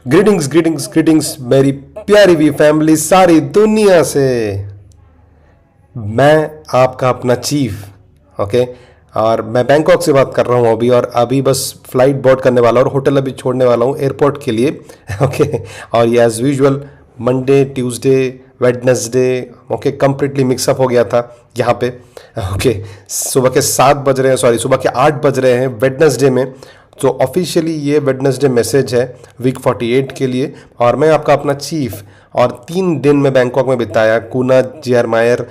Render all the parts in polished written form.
Greetings greetings greetings मेरी प्यारी we family सारी दुनिया से। मैं आपका अपना चीफ। ओके, और मैं बैंकॉक से बात कर रहा हूँ अभी, और अभी बस फ्लाइट बोर्ड करने वाला हूँ और होटल अभी छोड़ने वाला हूँ एयरपोर्ट के लिए। ओके, और ये as usual Monday, Tuesday, Wednesday, okay, completely mix up हो गया था यहाँ पे। ओके, सुबह के 7 बज रहे हैं, सॉरी सुबह के 8 बज रहे हैं वेडनेसडे में। तो ऑफिशियली ये वेडनेसडे मैसेज है वीक 48 के लिए। और मैं आपका अपना चीफ, और 3 दिन में बैंकॉक में बिताया। कूना जियरमायर,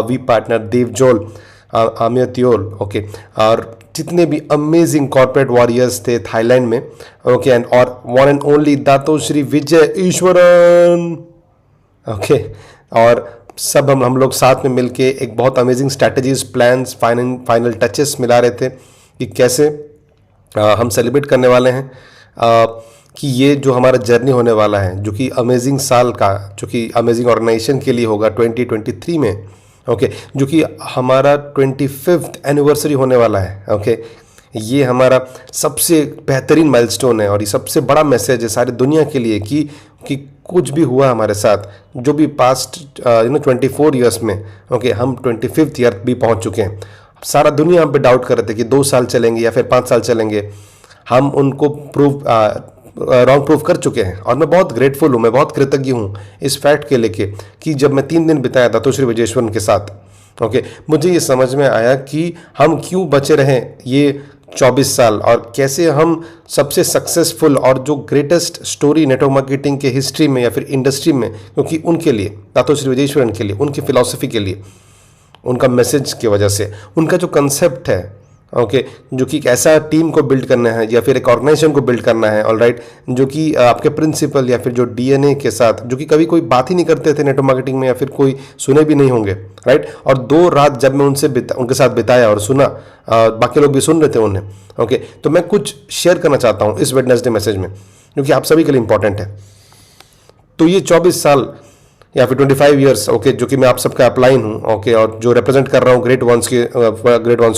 वी पार्टनर देवजोल, आमियतियोल, ओके, और जितने भी अमेजिंग कॉर्पोरेट वॉरियर्स थे थाईलैंड में, ओके, एंड और one and only दातो Shri Vijay Eswaran, okay, और सब हम लोग साथ में मिलके एक बहुत amazing strategies, plans, final touches मिला रहे थे कि कैसे हम सेलिब्रेट करने वाले हैं कि ये जो हमारा जर्नी होने वाला है, जो कि अमेजिंग साल का, जो कि अमेजिंग ऑर्गेनाइजेशन के लिए होगा 2023 में, ओके, जो कि हमारा 25th एनिवर्सरी होने वाला है। ओके, ये हमारा सबसे बेहतरीन माइलस्टोन है और ये सबसे बड़ा मैसेज है सारी दुनिया के लिए कि कुछ भी हुआ हमारे साथ, जो भी पास्ट 24 ईयर्स में, ओके, हम 25th ईयर भी पहुंच चुके हैं। सारा दुनिया हम पे डाउट कर रहे थे कि 2 साल चलेंगे या फिर 5 साल चलेंगे। हम उनको रॉन्ग प्रूव कर चुके हैं, और मैं बहुत ग्रेटफुल हूँ, मैं बहुत कृतज्ञ हूँ इस फैक्ट के लेके कि जब मैं 3 दिन बिताया था तो श्री विजयेश्वरन के साथ, ओके, मुझे ये समझ में आया कि हम क्यों बचे रहें ये 24 साल, और कैसे हम सबसे सक्सेसफुल और जो ग्रेटेस्ट स्टोरी नेटवर्क मार्केटिंग के हिस्ट्री में या फिर इंडस्ट्री में, क्योंकि उनके लिए, दातो श्री विजयेश्वरन के लिए, उनकी फिलॉसफी के लिए, उनका मैसेज की वजह से, उनका जो कंसेप्ट है, ओके, जो कि एक ऐसा टीम को बिल्ड करना है या फिर एक ऑर्गेनाइजेशन को बिल्ड करना है, ऑलराइट, जो कि आपके प्रिंसिपल या फिर जो डीएनए के साथ, जो कि कभी कोई बात ही नहीं करते थे नेटवर्क मार्केटिंग में या फिर कोई सुने भी नहीं होंगे, राइट। और 2 रात जब मैं उनके साथ बिताया और सुना, बाकी लोग भी सुन रहे थे उन्हें, ओके, तो मैं कुछ शेयर करना चाहता हूँ इस वेडनेसडे मैसेज में, जो कि आप सभी के लिए इंपॉर्टेंट है। तो ये 24 साल या फिर 25 ईयर्स, ओके, जो कि मैं आप सबका अपलाइन हूँ, ओके, और जो रिप्रेजेंट कर रहा हूँ ग्रेट वंस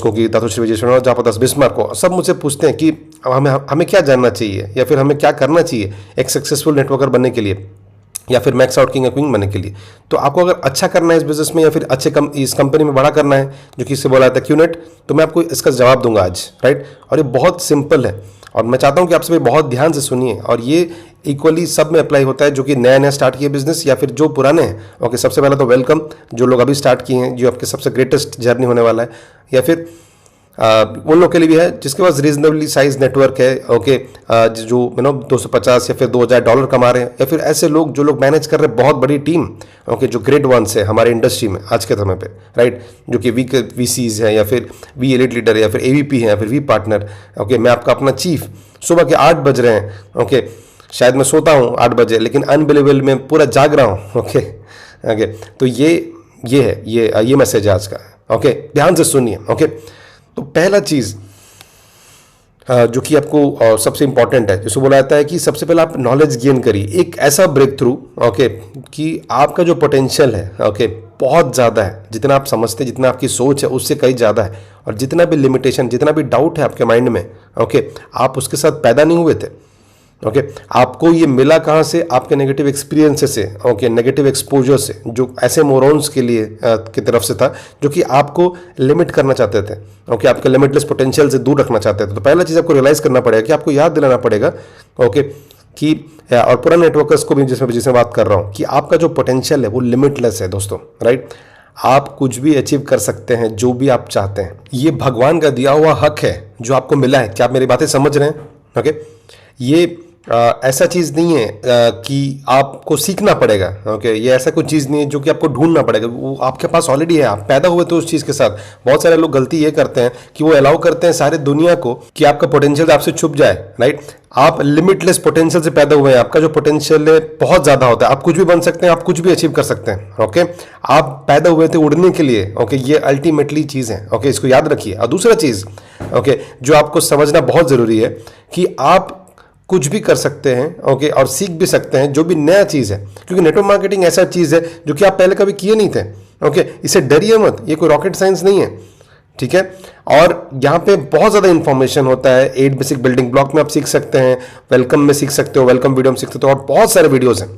को, कि दातो श्री विजयेश्वरन और जापादास बिस्मार्क को। सब मुझसे पूछते हैं कि हमें क्या जानना चाहिए या फिर हमें क्या करना चाहिए एक सक्सेसफुल नेटवर्कर बनने के लिए या फिर मैक्स आउट किंग या क्वीन बनने के लिए। तो आपको अगर अच्छा करना है इस बिजनेस में या फिर इस कंपनी में बड़ा करना है, जो कि इससे बोला जाता है क्यूनेट, तो मैं आपको इसका जवाब दूंगा आज, राइट। और ये बहुत सिंपल है, और मैं चाहता हूँ कि आप सभी बहुत ध्यान से सुनिए, और ये इक्वली सब में अप्लाई होता है, जो कि नया स्टार्ट किए बिजनेस या फिर जो पुराने हैं। ओके, सबसे पहला तो वेलकम जो लोग अभी स्टार्ट किए हैं, जो आपके सबसे ग्रेटेस्ट जर्नी होने वाला है, या फिर उन लोग के लिए भी है जिसके पास रीजनेबली साइज नेटवर्क है, ओके, जो 250 या फिर $2000 कमा रहे हैं, या फिर ऐसे लोग जो लोग मैनेज कर रहे हैं बहुत बड़ी टीम, ओके, जो ग्रेट वंस है हमारे इंडस्ट्री में आज के समय पे, राइट, जो कि वीसीज हैं या फिर वी एलिट लीडर या फिर एवीपी हैं या फिर वी पार्टनर। ओके, मैं आपका अपना चीफ, सुबह के 8 बज रहे हैं, ओके, शायद मैं सोता हूँ 8 बजे, लेकिन अनबिलीवेबल में पूरा जाग रहा हूँ, ओके, ओके, तो ये है, ये मैसेज है आज का, ओके, ध्यान से सुनिए, ओके। तो पहला चीज़ जो कि आपको सबसे इंपॉर्टेंट है, जिसको बोला जाता है कि सबसे पहले आप नॉलेज गेन करिए, एक ऐसा ब्रेक थ्रू, ओके, कि आपका जो पोटेंशियल है, ओके, बहुत ज़्यादा है, जितना आप समझते हैं, जितना आपकी सोच है उससे कहीं ज़्यादा है, और जितना भी लिमिटेशन, जितना भी डाउट है आपके माइंड में, ओके, आप उसके साथ पैदा नहीं हुए थे, ओके, आपको ये मिला कहाँ से? आपके नेगेटिव एक्सपीरियंसेस से, ओके, नेगेटिव एक्सपोजर से, जो ऐसे मोरॉन्स के लिए की तरफ से था, जो कि आपको लिमिट करना चाहते थे, ओके, आपके लिमिटलेस पोटेंशियल से दूर रखना चाहते थे। तो पहला चीज़ आपको रियलाइज़ करना पड़ेगा, कि आपको याद दिलाना पड़ेगा, ओके, कि और पुराने नेटवर्कर्स को भी जिसमें बात कर रहा हूँ, कि आपका जो पोटेंशियल है वो लिमिटलेस है दोस्तों, राइट। आप कुछ भी अचीव कर सकते हैं, जो भी आप चाहते हैं। ये भगवान का दिया हुआ हक है जो आपको मिला है। क्या आप मेरी बातें समझ रहे हैं? ओके, ये ऐसा चीज़ नहीं है कि आपको सीखना पड़ेगा, ओके, ये ऐसा कुछ चीज़ नहीं है जो कि आपको ढूंढना पड़ेगा, वो आपके पास ऑलरेडी है, आप पैदा हुए तो उस चीज़ के साथ। बहुत सारे लोग गलती ये करते हैं कि वो अलाउ करते हैं सारे दुनिया को कि आपका पोटेंशियल आपसे छुप जाए, राइट। आप लिमिटलेस पोटेंशियल से पैदा हुए हैं, आपका जो पोटेंशियल है बहुत ज़्यादा होता है, आप कुछ भी बन सकते हैं, आप कुछ भी अचीव कर सकते हैं, ओके। आप पैदा हुए थे उड़ने के लिए, ओके, ये अल्टीमेटली चीज़ है, ओके, इसको याद रखिए। और दूसरा चीज़, ओके, जो आपको समझना बहुत ज़रूरी है, कि आप कुछ भी कर सकते हैं, ओके, और सीख भी सकते हैं जो भी नया चीज़ है, क्योंकि नेटवर्क मार्केटिंग ऐसा चीज़ है जो कि आप पहले कभी किए नहीं थे, ओके। इसे डरिए मत, ये कोई रॉकेट साइंस नहीं है, ठीक है। और यहाँ पे बहुत ज़्यादा इंफॉर्मेशन होता है। 8 बेसिक बिल्डिंग ब्लॉक में आप सीख सकते हैं, वेलकम में सीख सकते हो, वेलकम वीडियो में सीख सकते हो, और बहुत सारे वीडियोस हैं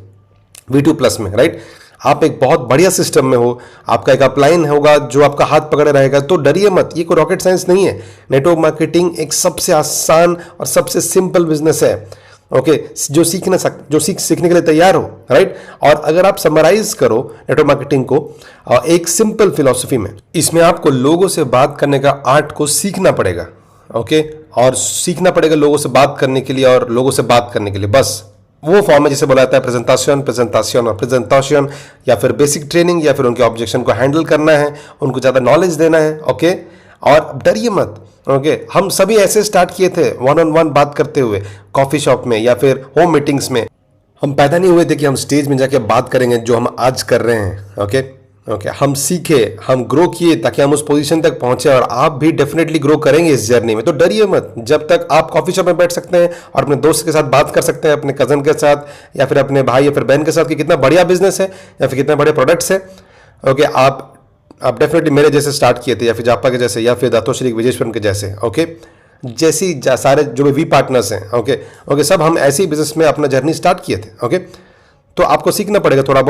V2+ में, राइट। आप एक बहुत बढ़िया सिस्टम में हो, आपका एक अपलाइन होगा जो आपका हाथ पकड़े रहेगा, तो डरिए मत, ये कोई रॉकेट साइंस नहीं है। नेटवर्क मार्केटिंग एक सबसे आसान और सबसे सिंपल बिजनेस है, ओके, जो सीखने के लिए तैयार हो, राइट। और अगर आप समराइज करो नेटवर्क मार्केटिंग को एक सिंपल फिलॉसफी में, इसमें आपको लोगों से बात करने का आर्ट को सीखना पड़ेगा, ओके, और सीखना पड़ेगा लोगों से बात करने के लिए और लोगों से बात करने के लिए। बस वो फॉर्म है जिसे बोला जाता है प्रेजेंटेशन और प्रेजेंटेशन, या फिर बेसिक ट्रेनिंग, या फिर उनके ऑब्जेक्शन को हैंडल करना है, उनको ज़्यादा नॉलेज देना है, ओके। और डरिए मत, ओके। हम सभी ऐसे स्टार्ट किए थे 1-on-1 बात करते हुए कॉफी शॉप में या फिर होम मीटिंग्स में। हम पैदा नहीं हुए थे कि हम स्टेज में जाके बात करेंगे जो हम आज कर रहे हैं, ओके। हम सीखे, हम ग्रो किए ताकि हम उस पोजीशन तक पहुंचे, और आप भी डेफिनेटली ग्रो करेंगे इस जर्नी में। तो डरिए मत, जब तक आप कॉफी शॉप में बैठ सकते हैं और अपने दोस्त के साथ बात कर सकते हैं, अपने कजन के साथ या फिर अपने भाई या फिर बहन के साथ कि कितना बढ़िया बिजनेस है या फिर कितने बड़े प्रोडक्ट्स है, ओके। आप डेफिनेटली मेरे जैसे स्टार्ट किए थे, या फिर जापा के जैसे, या फिर दातोश्री विजेश्वरन के जैसे, ओके। जैसी सारे जो भी वी पार्टनर्स हैं, ओके, सब हम ऐसे ही बिजनेस में अपना जर्नी स्टार्ट किए थे, ओके। तो आपको सीखना पड़ेगा थोड़ा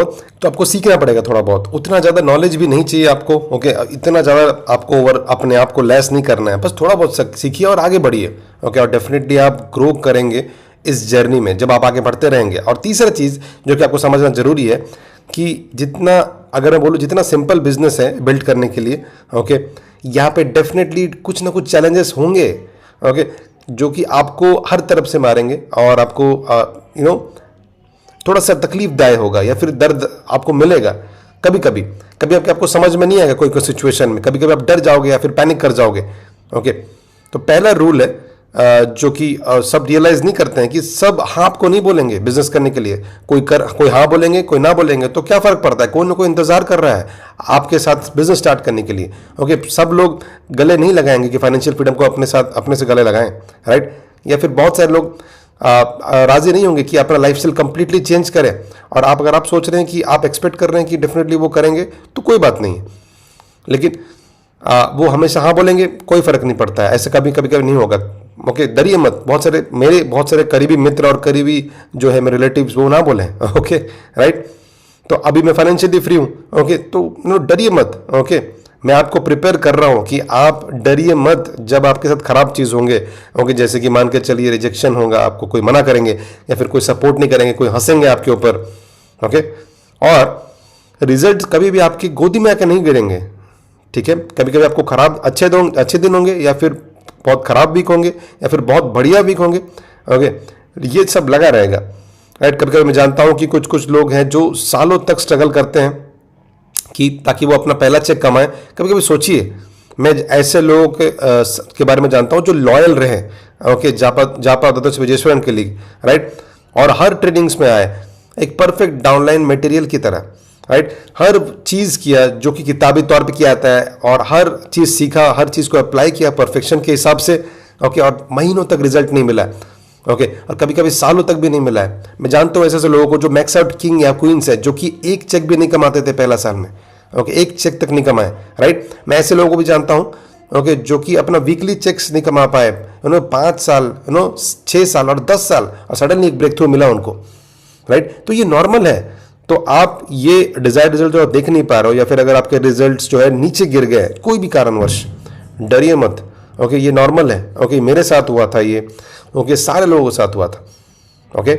बहुत, उतना ज़्यादा नॉलेज भी नहीं चाहिए आपको, ओके। इतना ज़्यादा आपको अपने आप को लेस नहीं करना है, बस थोड़ा बहुत सीखिए और आगे बढ़िए, ओके। और डेफिनेटली आप ग्रो करेंगे इस जर्नी में जब आप आगे बढ़ते रहेंगे। और तीसरा चीज़ जो कि आपको समझना जरूरी है कि जितना, अगर मैं बोलूँ, जितना सिंपल बिजनेस है बिल्ड करने के लिए, ओके, यहाँ पे डेफिनेटली कुछ ना कुछ चैलेंजेस होंगे, ओके, जो कि आपको हर तरफ से मारेंगे और आपको थोड़ा सा तकलीफदायक होगा या फिर दर्द आपको मिलेगा। कभी आपको समझ में नहीं आएगा कोई सिचुएशन में, कभी आप डर जाओगे या फिर पैनिक कर जाओगे, ओके। तो पहला रूल है जो कि सब रियलाइज नहीं करते हैं कि सब हाँ आपको नहीं बोलेंगे बिजनेस करने के लिए। कोई हाँ बोलेंगे, कोई ना बोलेंगे, तो क्या फर्क पड़ता है, कोई ना कोई इंतजार कर रहा है आपके साथ बिजनेस स्टार्ट करने के लिए, ओके। सब लोग गले नहीं लगाएंगे कि फाइनेंशियल फ्रीडम को अपने से गले लगाएं, राइट। या फिर बहुत सारे लोग राजी नहीं होंगे कि अपना लाइफ स्टाइल कंप्लीटली चेंज करें। और अगर आप सोच रहे हैं कि आप एक्सपेक्ट कर रहे हैं कि डेफिनेटली वो करेंगे, तो कोई बात नहीं है, लेकिन वो हमेशा हाँ बोलेंगे, कोई फर्क नहीं पड़ता है, ऐसे कभी नहीं होगा, ओके। डरिए मत, मेरे बहुत सारे करीबी मित्र और करीबी जो है मेरे रिलेटिव्स वो ना बोले, ओके, राइट। तो अभी मैं फाइनेंशियली फ्री हूँ, ओके, तो डरिए मत, ओके। मैं आपको प्रिपेयर कर रहा हूँ कि आप डरिए मत जब आपके साथ खराब चीज़ होंगे, ओके। जैसे कि मान के चलिए रिजेक्शन होगा, आपको कोई मना करेंगे या फिर कोई सपोर्ट नहीं करेंगे, कोई हंसेंगे आपके ऊपर, ओके। और रिजल्ट कभी भी आपकी गोदी में आकर नहीं गिरेंगे, ठीक है। कभी आपको अच्छे दिन होंगे, या फिर बहुत खराब वीक होंगे, या फिर बहुत बढ़िया वीक होंगे, ओके। ये सब लगा रहेगा, राइट। कभी मैं जानता हूँ कि कुछ लोग हैं जो सालों तक स्ट्रगल करते हैं कि ताकि वो अपना पहला चेक कमाए। कभी सोचिए, मैं ऐसे लोगों के बारे में जानता हूँ जो लॉयल रहे, ओके, जापा दातोश्री विजेश्वरन के लिए, राइट। और हर ट्रेनिंग्स में आए एक परफेक्ट डाउनलाइन मटेरियल की तरह, राइट। हर चीज़ किया जो कि किताबी तौर पे किया जाता है, और हर चीज़ सीखा, हर चीज़ को अप्लाई किया परफेक्शन के हिसाब से, ओके। और महीनों तक रिजल्ट नहीं मिला, ओके। और कभी सालों तक भी नहीं मिला है। मैं जानता हूँ ऐसे लोगों को जो मैक्स आउट किंग या क्वींस है, जो कि एक चेक भी नहीं कमाते थे पहला साल में, ओके, एक चेक तक नहीं कमाए, राइट। मैं ऐसे लोगों को भी जानता हूँ, ओके, जो कि अपना वीकली चेक्स नहीं कमा पाए, 5 साल, 6 साल और 10 साल, और सडनली एक ब्रेक थ्रू मिला उनको, राइट। तो ये नॉर्मल है। तो आप ये डिजायर्ड रिजल्ट जो आप देख नहीं पा रहे हो, या फिर अगर आपके रिजल्ट्स जो है नीचे गिर गए कोई भी कारणवश, डरिए मत, ओके। ये नॉर्मल है, ओके। मेरे साथ हुआ था ये, ओके, सारे लोगों के साथ हुआ था, ओके।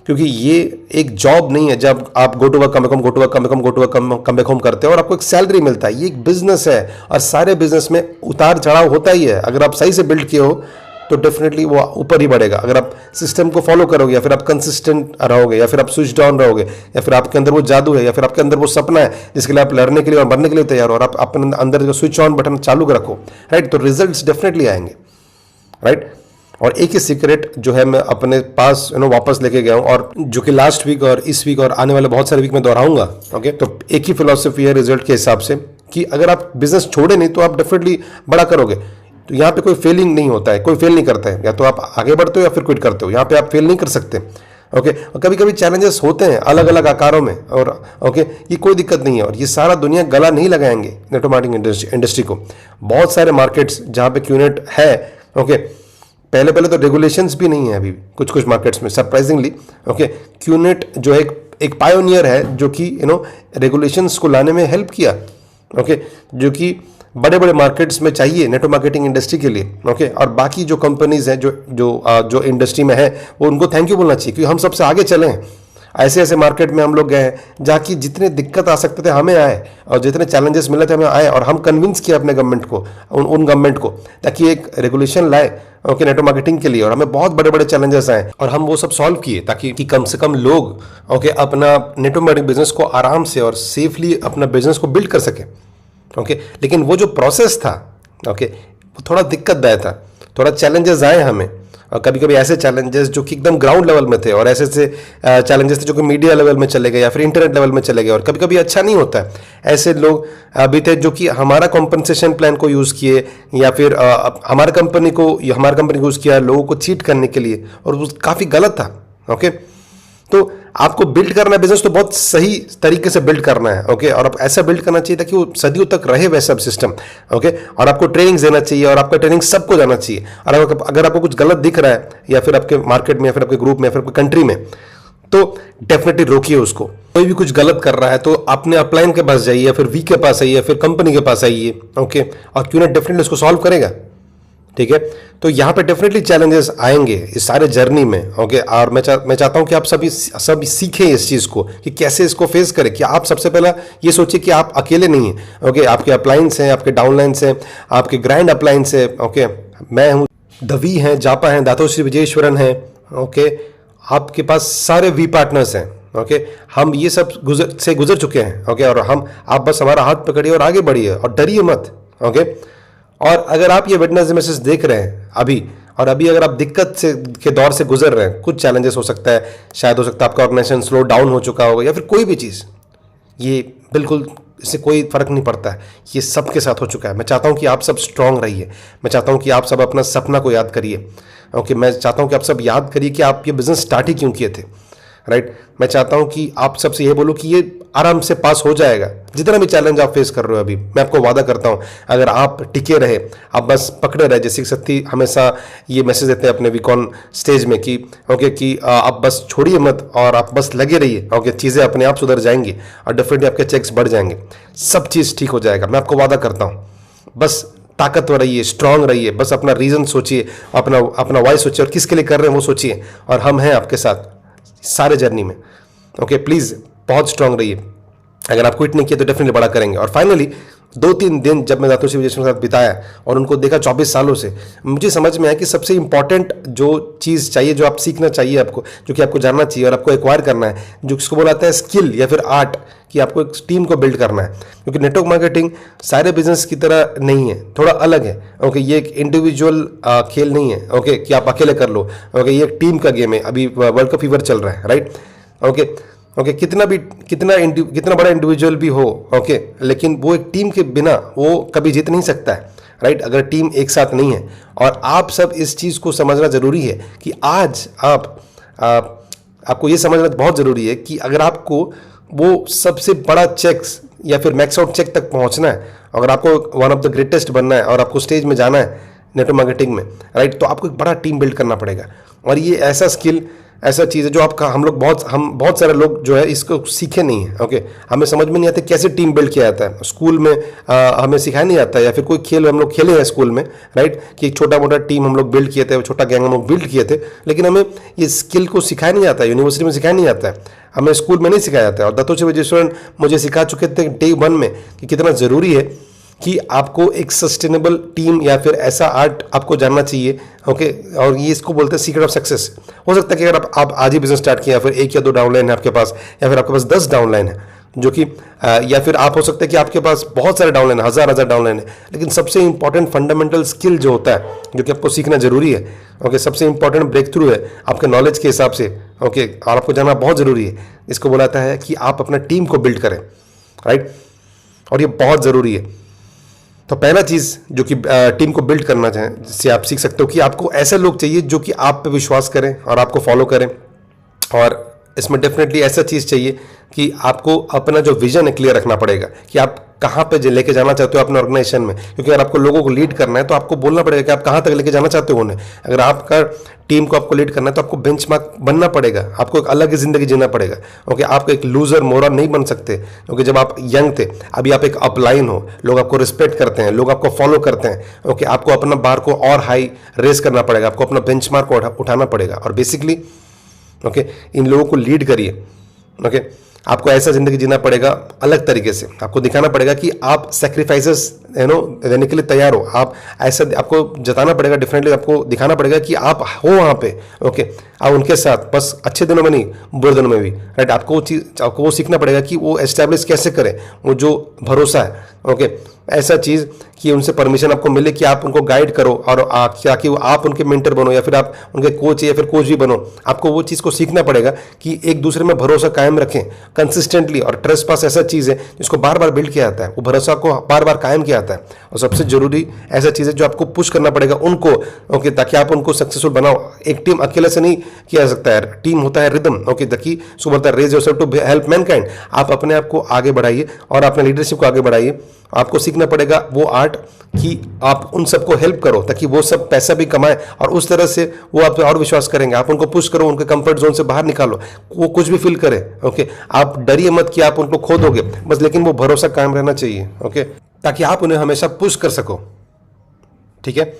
क्योंकि ये एक जॉब नहीं है जब आप go to work come back home करते हो और आपको एक सैलरी मिलता है। ये एक बिजनेस है, और सारे बिजनेस में उतार चढ़ाव होता ही है। अगर आप सही से बिल्ड किए हो तो डेफिनेटली वो ऊपर ही बढ़ेगा। अगर आप सिस्टम को फॉलो करोगे, या फिर आप कंसिस्टेंट रहोगे, या फिर आप स्विच डाउन रहोगे, या फिर आपके अंदर वो जादू है, या फिर आपके अंदर वो सपना है जिसके लिए आप लड़ने के लिए और मरने के लिए तैयार हो, और आप अपने अंदर जो स्विच ऑन बटन चालू रखो, राइट, तो रिजल्ट्स डेफिनेटली आएंगे, राइट। और एक ही सीक्रेट जो है मैं अपने पास वापस लेके गया हूँ, और जो कि लास्ट वीक और इस वीक और आने वाले बहुत सारे वीक में दोहराऊंगा, ओके। तो एक ही फिलॉसफी है रिजल्ट के हिसाब से कि अगर आप बिजनेस छोड़े नहीं तो आप डेफिनेटली बड़ा करोगे। तो यहाँ पे कोई फेलिंग नहीं होता है, कोई फेल नहीं करता है, या तो आप आगे बढ़ते हो या फिर क्विट करते हो। यहाँ पे आप फेल नहीं कर सकते, ओके, और कभी कभी चैलेंजेस होते हैं अलग अलग आकारों में, और ओके ये कोई दिक्कत नहीं है, और ये सारा दुनिया गला नहीं लगाएंगे नेटवर्क मार्केटिंग इंडस्ट्री को। बहुत सारे मार्केट्स जहाँ पे क्यूनेट है, ओके, पहले पहले तो रेगुलेशंस भी नहीं है अभी कुछ कुछ मार्केट्स में सरप्राइजिंगली। ओके, क्यूनेट जो है एक पायोनियर है जो कि रेगुलेशंस को लाने में हेल्प किया। ओके, जो कि बड़े बड़े मार्केट्स में चाहिए नेटवर्क मार्केटिंग इंडस्ट्री के लिए। ओके, और बाकी जो कंपनीज हैं जो इंडस्ट्री में है वो उनको थैंक यू बोलना चाहिए, क्योंकि हम सबसे आगे चले हैं। ऐसे ऐसे मार्केट में हम लोग गए हैं जहाँ की जितने दिक्कत आ सकते थे हमें आए, और जितने चैलेंजेस मिले थे हमें आए, और हम कन्विंस किए अपने गवर्नमेंट को, उन गवर्नमेंट को, ताकि एक रेगुलेशन लाए ओके नेटवर्क मार्केटिंग के लिए। और हमें बहुत बड़े बड़े चैलेंजेस आए और हम वो सब सॉल्व किए, ताकि कि कम से कम लोग ओके अपना नेटवर्क मार्केटिंग बिजनेस को आराम से और सेफली अपना बिजनेस को बिल्ड कर सके। ओके, लेकिन वो जो प्रोसेस था ओके वो थोड़ा दिक्कतदायक था, थोड़ा चैलेंजेस आए हमें, और कभी कभी ऐसे चैलेंजेस जो कि एकदम ग्राउंड लेवल में थे, और ऐसे ऐसे चैलेंजेस थे जो कि मीडिया लेवल में चले गए या फिर इंटरनेट लेवल में चले गए, और कभी कभी अच्छा नहीं होता है। ऐसे लोग भी थे जो कि हमारा कॉम्पनसेशन प्लान को यूज़ किए, या फिर हमारे कंपनी को यूज़ किया लोगों को चीट करने के लिए, और वो काफ़ी गलत था। ओके, तो आपको बिल्ड करना है बिजनेस तो बहुत सही तरीके से बिल्ड करना है। ओके, और आप ऐसा बिल्ड करना चाहिए ताकि वो सदियों तक रहे वैसा सिस्टम। ओके, और आपको ट्रेनिंग देना चाहिए, और आपका ट्रेनिंग सबको जाना चाहिए। और अगर आपको कुछ गलत दिख रहा है, या फिर आपके मार्केट में, या फिर आपके ग्रुप में, या फिर आपकी कंट्री में, तो डेफिनेटली रोकिए उसको। कोई भी कुछ गलत कर रहा है तो अपने अपलाइन के पास जाइए, या फिर वी के पास आइए, या फिर कंपनी के पास आइए। ओके, और क्यों ना डेफिनेटली उसको सॉल्व करेगा। ठीक है, तो यहाँ पे डेफिनेटली चैलेंजेस आएंगे इस सारे जर्नी में। ओके, और मैं चाहता हूँ कि आप सब सीखें इस चीज़ को कि कैसे इसको फेस करें। कि आप सबसे पहला ये सोचिए कि आप अकेले नहीं हैं। ओके, आपके अपलाइंस हैं, आपके डाउनलाइंस हैं, आपके ग्रैंड अपलाइंस हैं। ओके, मैं हूँ, दवी हैं, जापा हैं, दातोश्री विजयेश्वरन हैं। ओके, आपके पास सारे वी पार्टनर्स हैं। ओके, हम ये सब गुजर चुके हैं। ओके, और आप बस हमारा हाथ पकड़िए और आगे बढ़िए, और डरिए मत। ओके, और अगर आप ये वेडनेसडे मैसेज देख रहे हैं अभी, और अभी अगर आप दिक्कत से के दौर से गुजर रहे हैं, कुछ चैलेंजेस हो सकता है, शायद हो सकता है आपका ऑर्गेनाइजेशन स्लो डाउन हो चुका होगा, या फिर कोई भी चीज़, ये बिल्कुल इससे कोई फर्क नहीं पड़ता है, ये सबके साथ हो चुका है। मैं चाहता हूँ कि आप सब स्ट्रांग रहिए। मैं चाहता हूँ कि आप सब अपना सपना को याद करिए। ओके, मैं चाहता हूँ कि आप सब याद करिए कि आप ये बिजनेस स्टार्ट ही क्यों किए थे। राइट, मैं चाहता हूं कि आप सबसे ये बोलूं कि ये आराम से पास हो जाएगा। जितना भी चैलेंज आप फेस कर रहे हो अभी, मैं आपको वादा करता हूं, अगर आप टिके रहे, आप बस पकड़े रहे, जैसे सत्ती हमेशा ये मैसेज देते हैं अपने वीकॉन स्टेज में कि ओके कि आप बस छोड़िए मत, और आप बस लगे रहिए। ओके, चीज़ें अपने आप सुधर जाएंगी, और डेफिनेटली आपके चेक्स बढ़ जाएंगे, सब चीज़ ठीक हो जाएगा। मैं आपको वादा करता हूँ। बस ताकतवर रहिए, स्ट्रांग रहिए, बस अपना रीज़न सोचिए, अपना वॉइस सोचिए, और किसके लिए कर रहे हैं वो सोचिए, और हम हैं आपके साथ सारे जर्नी में। ओके, प्लीज़ बहुत स्ट्रांग रहिए। अगर आप क्विट नहीं किया तो डेफिनेटली बड़ा करेंगे। और फाइनली 2-3 दिन जब मैं दातोश्री विजय के साथ बिताया और उनको देखा 24 सालों से, मुझे समझ में आया कि सबसे इंपॉर्टेंट जो चीज़ चाहिए, जो आप सीखना चाहिए, आपको जो कि आपको जानना चाहिए और आपको एक्वायर करना है, जो किसको बोला जाता है स्किल या फिर आर्ट, कि आपको एक टीम को बिल्ड करना है। क्योंकि नेटवर्क मार्केटिंग सारे बिजनेस की तरह नहीं है, थोड़ा अलग है। ओके, ये एक इंडिविजुअल खेल नहीं है। ओके, कि आप अकेले कर लो। ओके, ये एक टीम का गेम है। अभी वर्ल्ड कप फीवर चल रहा है, राइट। ओके, कितना बड़ा इंडिविजुअल भी हो, ओके, लेकिन वो एक टीम के बिना वो कभी जीत नहीं सकता है, राइट, अगर टीम एक साथ नहीं है। और आप सब इस चीज़ को समझना ज़रूरी है कि आज आपको ये समझना बहुत ज़रूरी है कि अगर आपको वो सबसे बड़ा चेक्स या फिर मैक्स आउट चेक तक पहुंचना है, अगर आपको वन ऑफ द ग्रेटेस्ट बनना है और आपको स्टेज में जाना है नेटवर्क मार्केटिंग में, राइट, तो आपको एक बड़ा टीम बिल्ड करना पड़ेगा। और ये ऐसा स्किल, ऐसा चीज़ है जो आपका हम बहुत सारे लोग जो है इसको सीखे नहीं है। ओके, हमें समझ में नहीं आता कैसे टीम बिल्ड किया जाता है। स्कूल में हमें सिखाया नहीं जाता, या फिर कोई खेल हम लोग खेले हैं स्कूल में, राइट, कि एक छोटा मोटा टीम हम लोग बिल्ड किए थे, छोटा गैंग हम लोग बिल्ड किए थे, लेकिन हमें ये स्किल को सिखाया नहीं जाता है, यूनिवर्सिटी में सिखाया नहीं जाता है, हमें स्कूल में नहीं सिखाया जाता है। और दातोश्री विजयेश्वरन मुझे सिखा चुके थे डे 1 में कि कितना ज़रूरी है कि आपको एक सस्टेनेबल टीम या फिर ऐसा आर्ट आपको जानना चाहिए। ओके, और ये इसको बोलते हैं सीक्रेट ऑफ सक्सेस। हो सकता है कि अगर आप आज ही बिजनेस स्टार्ट किए, या फिर 1 या 2 डाउनलाइन है आपके पास, या फिर आपके पास 10 डाउनलाइन है, जो कि या फिर आप हो सकता है कि आपके पास बहुत सारे डाउनलाइन, हज़ार डाउनलाइन है, लेकिन सबसे इंपॉर्टेंट फंडामेंटल स्किल जो होता है, जो कि आपको सीखना जरूरी है, ओके, सबसे इंपॉर्टेंट ब्रेक थ्रू है आपके नॉलेज के हिसाब से, ओके, और आपको जानना बहुत ज़रूरी है। इसको बोलाता है कि आप अपना टीम को बिल्ड करें, राइट, और ये बहुत ज़रूरी है। तो पहला चीज़ जो कि टीम को बिल्ड करना चाहें, जिससे आप सीख सकते हो कि आपको ऐसे लोग चाहिए जो कि आप पे विश्वास करें और आपको फॉलो करें, और इसमें डेफिनेटली ऐसा चीज़ चाहिए कि आपको अपना जो विजन है क्लियर रखना पड़ेगा कि आप कहाँ पे लेके जाना चाहते हो अपने ऑर्गेनाइजेशन में, क्योंकि अगर आपको लोगों को लीड करना है तो आपको बोलना पड़ेगा कि आप कहाँ तक लेके जाना चाहते हो उन्हें। अगर आपका टीम को आपको लीड करना है तो आपको बेंचमार्क बनना पड़ेगा, आपको एक अलग ही जिंदगी जीना पड़ेगा। ओके, आप एक लूजर मोरल नहीं बन सकते, क्योंकि जब आप यंग थे, अभी आप एक अपलाइन हो, लोग आपको रिस्पेक्ट करते हैं, लोग आपको फॉलो करते हैं। ओके, आपको अपना बार को और हाई रेस करना पड़ेगा, आपको अपना बेंचमार्क को उठाना पड़ेगा। और बेसिकली ओके, इन लोगों को लीड करिए। ओके, आपको ऐसा जिंदगी जीना पड़ेगा अलग तरीके से, आपको दिखाना पड़ेगा कि आप सेक्रीफाइसेस देने के लिए तैयार हो। आप ऐसा आपको जताना पड़ेगा, डिफरेंटली आपको दिखाना पड़ेगा कि आप हो वहाँ पे। ओके, आप उनके साथ, बस अच्छे दिनों में नहीं, बुरे दिनों में भी, राइट। आपको वो सीखना पड़ेगा कि वो एस्टैब्लिश कैसे करें वो जो भरोसा है। ओके, ऐसा चीज़ कि उनसे परमिशन आपको मिले कि आप उनको गाइड करो, और क्या कि आप उनके मेंटर बनो या फिर आप उनके कोच या फिर कोच भी बनो। आपको वो चीज़ को सीखना पड़ेगा कि एक दूसरे में भरोसा कायम रखें कंसिस्टेंटली। और ट्रस्ट पास ऐसा चीज़ है जिसको बार बार बिल्ड किया जाता है, वो भरोसा को बार बार कायम किया जाता है। और सबसे जरूरी ऐसा चीज़ है जो आपको पुश करना पड़ेगा उनको, ओके, ताकि आप उनको सक्सेसफुल बनाओ। एक टीम अकेले से नहीं किया जा सकता है, टीम होता है रिदम। ओके, ताकि सो बोलता है raise yourself to help mankind. आप अपने आप को आगे बढ़ाइए और अपने लीडरशिप को आगे बढ़ाइए। आपको सीखना पड़ेगा वो आर्ट कि आप उन सबको हेल्प करो ताकि वो सब पैसा भी कमाए, और उस तरह से वो आप पे और विश्वास करेंगे। आप उनको पुश करो, उनके कंफर्ट जोन से बाहर निकालो, वो कुछ भी फील करे। ओके, आप डरिए मत कि आप उनको खो दोगे बस, लेकिन वो भरोसा कायम रहना चाहिए। ओके, ताकि आप उन्हें हमेशा पुश कर सको। ठीक है,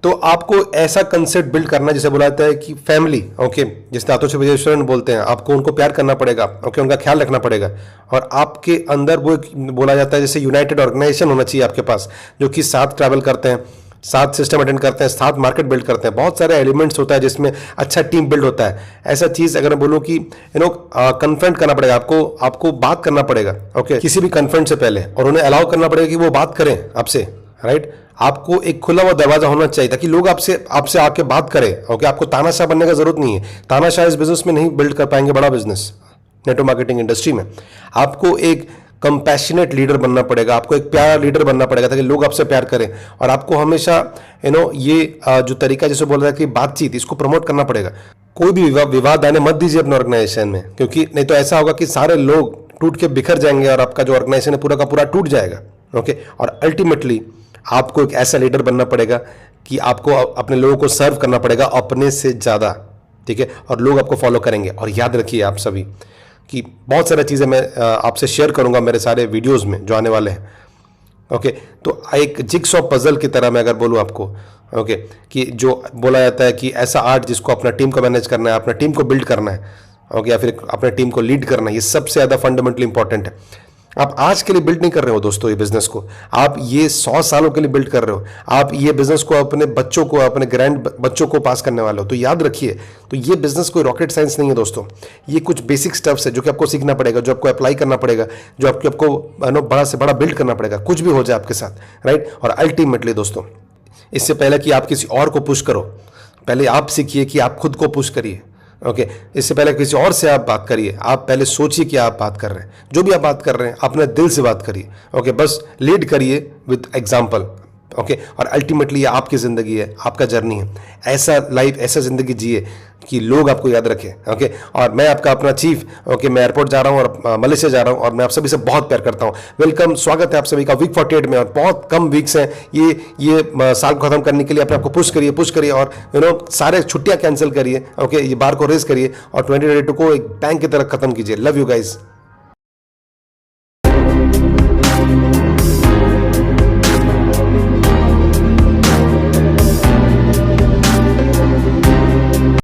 तो आपको ऐसा कंसेप्ट बिल्ड करना, जैसे बोला जाता है कि फैमिली। ओके, जिस दातों से विजय बोलते हैं, आपको उनको प्यार करना पड़ेगा। ओके, उनका ख्याल रखना पड़ेगा, और आपके अंदर वो बोला जाता है जैसे यूनाइटेड ऑर्गेनाइजेशन होना चाहिए आपके पास, जो कि साथ ट्रैवल करते हैं, साथ सिस्टम अटेंड करते हैं, साथ मार्केट बिल्ड करते हैं। बहुत सारे एलिमेंट्स होता है जिसमें अच्छा टीम बिल्ड होता है। ऐसा चीज़ अगर मैं बोलूँ कि कन्फ्रंट करना पड़ेगा आपको बात करना पड़ेगा। ओके, किसी भी कन्फ्रंट से पहले, और उन्हें अलाउ करना पड़ेगा कि वो बात करें आपसे, राइट। आपको एक खुला हुआ दरवाजा होना चाहिए ताकि लोग आपसे आके बात करें। ओके, आपको तानाशाह बनने का जरूरत नहीं है। तानाशाह इस बिजनेस में नहीं बिल्ड कर पाएंगे बड़ा बिजनेस, नेटवर्क मार्केटिंग इंडस्ट्री में। आपको एक कंपैशनेट लीडर बनना पड़ेगा, आपको एक प्यारा लीडर बनना पड़ेगा ताकि लोग आपसे प्यार करें। और आपको हमेशा ये जो तरीका जैसे बोल रहा है कि बातचीत, इसको प्रमोट करना पड़ेगा। कोई भी विवाद आने मत दीजिए अपने ऑर्गेनाइजेशन में, क्योंकि नहीं तो ऐसा होगा कि सारे लोग टूट के बिखर जाएंगे और आपका जो ऑर्गेनाइजेशन है पूरा का पूरा टूट जाएगा। ओके, और अल्टीमेटली आपको एक ऐसा लीडर बनना पड़ेगा कि आपको अपने लोगों को सर्व करना पड़ेगा अपने से ज़्यादा। ठीक है, और लोग आपको फॉलो करेंगे। और याद रखिए आप सभी कि बहुत सारी चीज़ें मैं आपसे शेयर करूंगा मेरे सारे वीडियोस में जो आने वाले हैं। ओके, तो एक जिक्सॉ पजल की तरह मैं अगर बोलूँ आपको, ओके, कि जो बोला जाता है कि ऐसा आर्ट जिसको अपना टीम को मैनेज करना है, अपना टीम को बिल्ड करना है, ओके, या फिर अपने टीम को लीड करना है, ये सबसे ज़्यादा फंडामेंटली इंपॉर्टेंट है। आप आज के लिए बिल्ड नहीं कर रहे हो दोस्तों ये बिजनेस को, आप ये 100 सालों के लिए बिल्ड कर रहे हो। आप ये बिजनेस को अपने बच्चों को, अपने ग्रैंड बच्चों को पास करने वाले हो। तो याद रखिए, तो ये बिजनेस कोई रॉकेट साइंस नहीं है दोस्तों। ये कुछ बेसिक स्टेप्स है जो कि आपको सीखना पड़ेगा, जो आपको अप्लाई करना पड़ेगा, जो आपको बड़ा से बड़ा बिल्ड करना पड़ेगा, कुछ भी हो जाए आपके साथ, राइट। और अल्टीमेटली दोस्तों, इससे पहले कि आप किसी और को पुश करो, पहले आप सीखिए कि आप खुद को पुश करिए। ओके, इससे पहले किसी और से आप बात करिए, आप पहले सोचिए कि आप बात कर रहे हैं। जो भी आप बात कर रहे हैं अपने दिल से बात करिए। ओके, बस लीड करिए विद एग्जाम्पल। ओके, और अल्टीमेटली ये आपकी ज़िंदगी है, आपका जर्नी है। ऐसा लाइफ, ऐसा ज़िंदगी जिए कि लोग आपको याद रखें। ओके, और मैं आपका अपना चीफ, ओके, मैं एयरपोर्ट जा रहा हूँ और मलेशिया जा रहा हूँ, और मैं आप सभी से बहुत प्यार करता हूँ। वेलकम, स्वागत है आप सभी का वीक 48 में। और बहुत कम वीक्स हैं ये साल को खत्म करने के लिए। अपने आपको पुश करिए और सारे छुट्टियाँ कैंसिल करिए। ओके, ये बार को रेस करिए और 2022 को एक बैंक की तरह खत्म कीजिए। Love you guys.